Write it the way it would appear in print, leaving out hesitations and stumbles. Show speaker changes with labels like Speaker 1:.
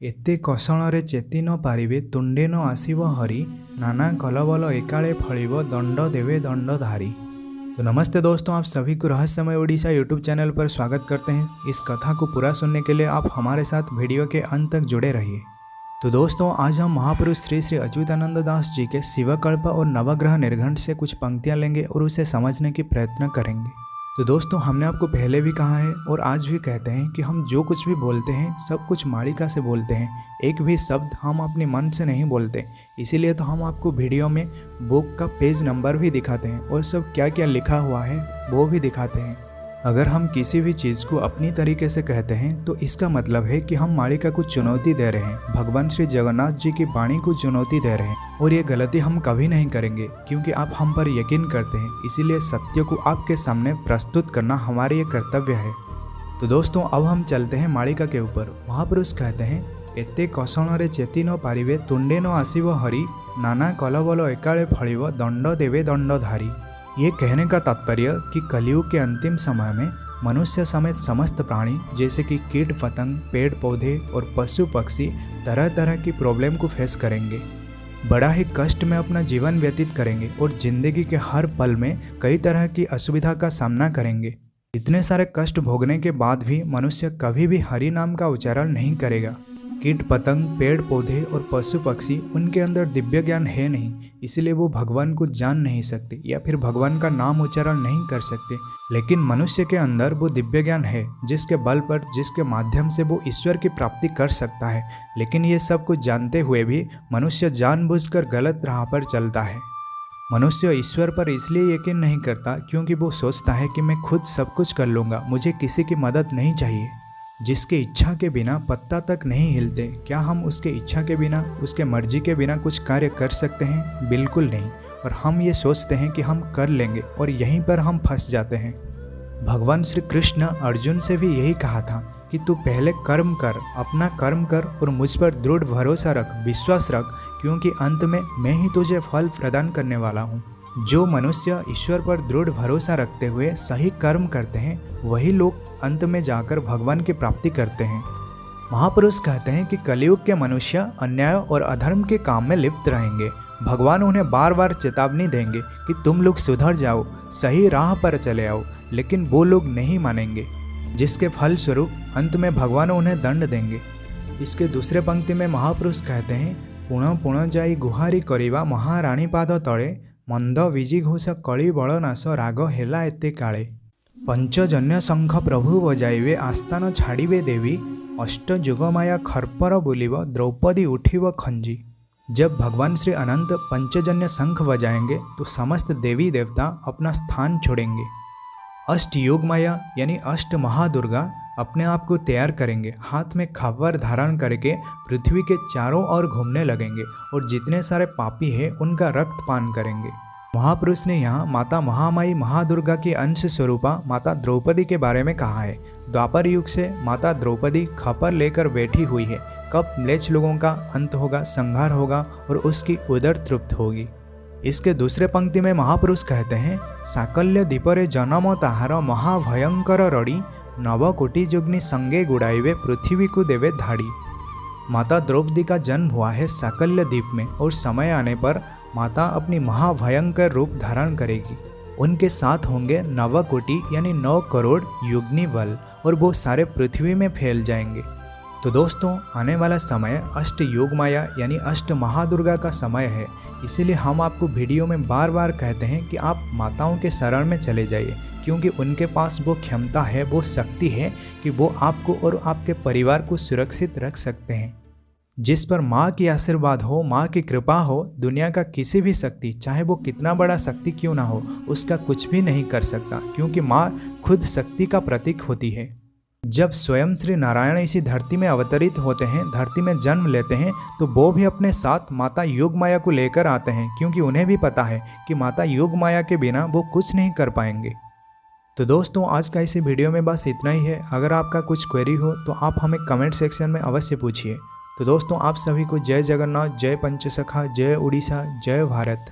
Speaker 1: एते कषणरे चेती न पारिबे तुंडे न आसिब हरि नाना कलबल एकाले फलिब दंड देवे दंडधारी। तो नमस्ते दोस्तों, आप सभी को रहस्यमय उड़ीसा यूट्यूब चैनल पर स्वागत करते हैं। इस कथा को पूरा सुनने के लिए आप हमारे साथ वीडियो के अंत तक जुड़े रहिए। तो दोस्तों, आज हम महापुरुष श्री श्री अच्युतानंद दास जी के शिवकल्प और नवग्रह निर्घंट से कुछ पंक्तियां लेंगे और उसे समझने की प्रयत्न करेंगे। तो दोस्तों, हमने आपको पहले भी कहा है और आज भी कहते हैं कि हम जो कुछ भी बोलते हैं सब कुछ मालिका से बोलते हैं। एक भी शब्द हम अपने मन से नहीं बोलते। इसीलिए तो हम आपको वीडियो में बुक का पेज नंबर भी दिखाते हैं और सब क्या क्या लिखा हुआ है वो भी दिखाते हैं। अगर हम किसी भी चीज़ को अपनी तरीके से कहते हैं तो इसका मतलब है कि हम मालिका को चुनौती दे रहे हैं, भगवान श्री जगन्नाथ जी की वाणी को चुनौती दे रहे हैं। और ये गलती हम कभी नहीं करेंगे क्योंकि आप हम पर यकीन करते हैं। इसीलिए सत्य को आपके सामने प्रस्तुत करना हमारा ये कर्तव्य है। तो दोस्तों, अब हम चलते हैं मालिका के ऊपर। महापुरुष कहते हैं, एते कषणरे चेती न पारिबे तुंडे न आसिब हरि नाना कलबल एकाले फलिब दंड देवे दंडधारी। ये कहने का तात्पर्य कि कलयुग के अंतिम समय में मनुष्य समेत समस्त प्राणी जैसे कि कीट पतंग, पेड़ पौधे और पशु पक्षी तरह तरह की प्रॉब्लम को फेस करेंगे, बड़ा ही कष्ट में अपना जीवन व्यतीत करेंगे और जिंदगी के हर पल में कई तरह की असुविधा का सामना करेंगे। इतने सारे कष्ट भोगने के बाद भी मनुष्य कभी भी हरि नाम का उच्चारण नहीं करेगा। कीट पतंग, पेड़ पौधे और पशु पक्षी, उनके अंदर दिव्य ज्ञान है नहीं, इसलिए वो भगवान को जान नहीं सकते या फिर भगवान का नाम उच्चारण नहीं कर सकते। लेकिन मनुष्य के अंदर वो दिव्य ज्ञान है जिसके बल पर, जिसके माध्यम से वो ईश्वर की प्राप्ति कर सकता है। लेकिन ये सब कुछ जानते हुए भी मनुष्य जानबूझकर गलत राह पर चलता है। मनुष्य ईश्वर पर इसलिए यकीन नहीं करता क्योंकि वो सोचता है कि मैं खुद सब कुछ कर लूँगा, मुझे किसी की मदद नहीं चाहिए। जिसके इच्छा के बिना पत्ता तक नहीं हिलते, क्या हम उसके इच्छा के बिना, उसके मर्जी के बिना कुछ कार्य कर सकते हैं? बिल्कुल नहीं। और हम ये सोचते हैं कि हम कर लेंगे और यहीं पर हम फंस जाते हैं। भगवान श्री कृष्ण अर्जुन से भी यही कहा था कि तू पहले कर्म कर, अपना कर्म कर और मुझ पर दृढ़ भरोसा रख, विश्वास रख, क्योंकि अंत में मैं ही तुझे फल प्रदान करने वाला हूँ। जो मनुष्य ईश्वर पर दृढ़ भरोसा रखते हुए सही कर्म करते हैं वही लोग अंत में जाकर भगवान की प्राप्ति करते हैं। महापुरुष कहते हैं कि कलयुग के मनुष्य अन्याय और अधर्म के काम में लिप्त रहेंगे। भगवान उन्हें बार बार चेतावनी देंगे कि तुम लोग सुधर जाओ, सही राह पर चले आओ, लेकिन वो लोग नहीं मानेंगे, जिसके फल स्वरूप अंत में भगवान उन्हें दंड देंगे। इसके दूसरे पंक्ति में महापुरुष कहते हैं, पुण पुण जाई गुहारी करिबा महारानी पाद तले मंद विजी घोष कली बलनाश राग हेला एते काले। पंचजन्य शंख प्रभु बजाइबे आस्थान छाड़िबे देवी अष्ट जुगमाया खरपर बोलिब द्रौपदी उठिब खंजी। जब भगवान श्री अनंत पंचजन्य शंख बजाएंगे तो समस्त देवी देवता अपना स्थान छोड़ेंगे। अष्ट योग माया यानी अष्ट महादुर्गा अपने आप को तैयार करेंगे, हाथ में खबर धारण करके पृथ्वी के चारों ओर घूमने लगेंगे और जितने सारे पापी हैं उनका रक्त पान करेंगे। महापुरुष ने यहाँ माता महामाई महादुर्गा की अंश स्वरूपा माता द्रौपदी के बारे में कहा है। द्वापर युग से माता द्रौपदी खपर लेकर बैठी हुई है। कब म्लेच्छ लोगों का अंत होगा, संहार होगा और उसकी उदर तृप्त होगी। इसके दूसरे पंक्ति में महापुरुष कहते हैं, साकल्य दीपरे जन्म ताहार महाभयंकर रड़ी नवकोटि जुग्नि संगे गुड़ाइबे पृथ्वी को देवे धाड़ी। माता द्रौपदी का जन्म हुआ है साकल्य द्वीप में और समय आने पर माता अपनी महाभयंकर रूप धारण करेगी। उनके साथ होंगे नवकोटि यानी 9 करोड़ युग्नि बल और वो सारे पृथ्वी में फैल जाएंगे। तो दोस्तों, आने वाला समय अष्ट योग माया यानी अष्ट महादुर्गा का समय है। इसीलिए हम आपको वीडियो में बार बार कहते हैं कि आप माताओं के शरण में चले जाइए, क्योंकि उनके पास वो क्षमता है, वो शक्ति है कि वो आपको और आपके परिवार को सुरक्षित रख सकते हैं। जिस पर माँ की आशीर्वाद हो, माँ की कृपा हो, दुनिया का किसी भी शक्ति, चाहे वो कितना बड़ा शक्ति क्यों ना हो, उसका कुछ भी नहीं कर सकता, क्योंकि माँ खुद शक्ति का प्रतीक होती है। जब स्वयं श्री नारायण इसी धरती में अवतरित होते हैं, धरती में जन्म लेते हैं, तो वो भी अपने साथ माता योग माया को लेकर आते हैं, क्योंकि उन्हें भी पता है कि माता योग माया के बिना वो कुछ नहीं कर पाएंगे। तो दोस्तों, आज का इसी वीडियो में बस इतना ही है। अगर आपका कुछ क्वेरी हो तो आप हमें कमेंट सेक्शन में अवश्य पूछिए। तो दोस्तों, आप सभी को जय जगन्नाथ, जय पंचसखा, जय उड़ीसा, जय भारत।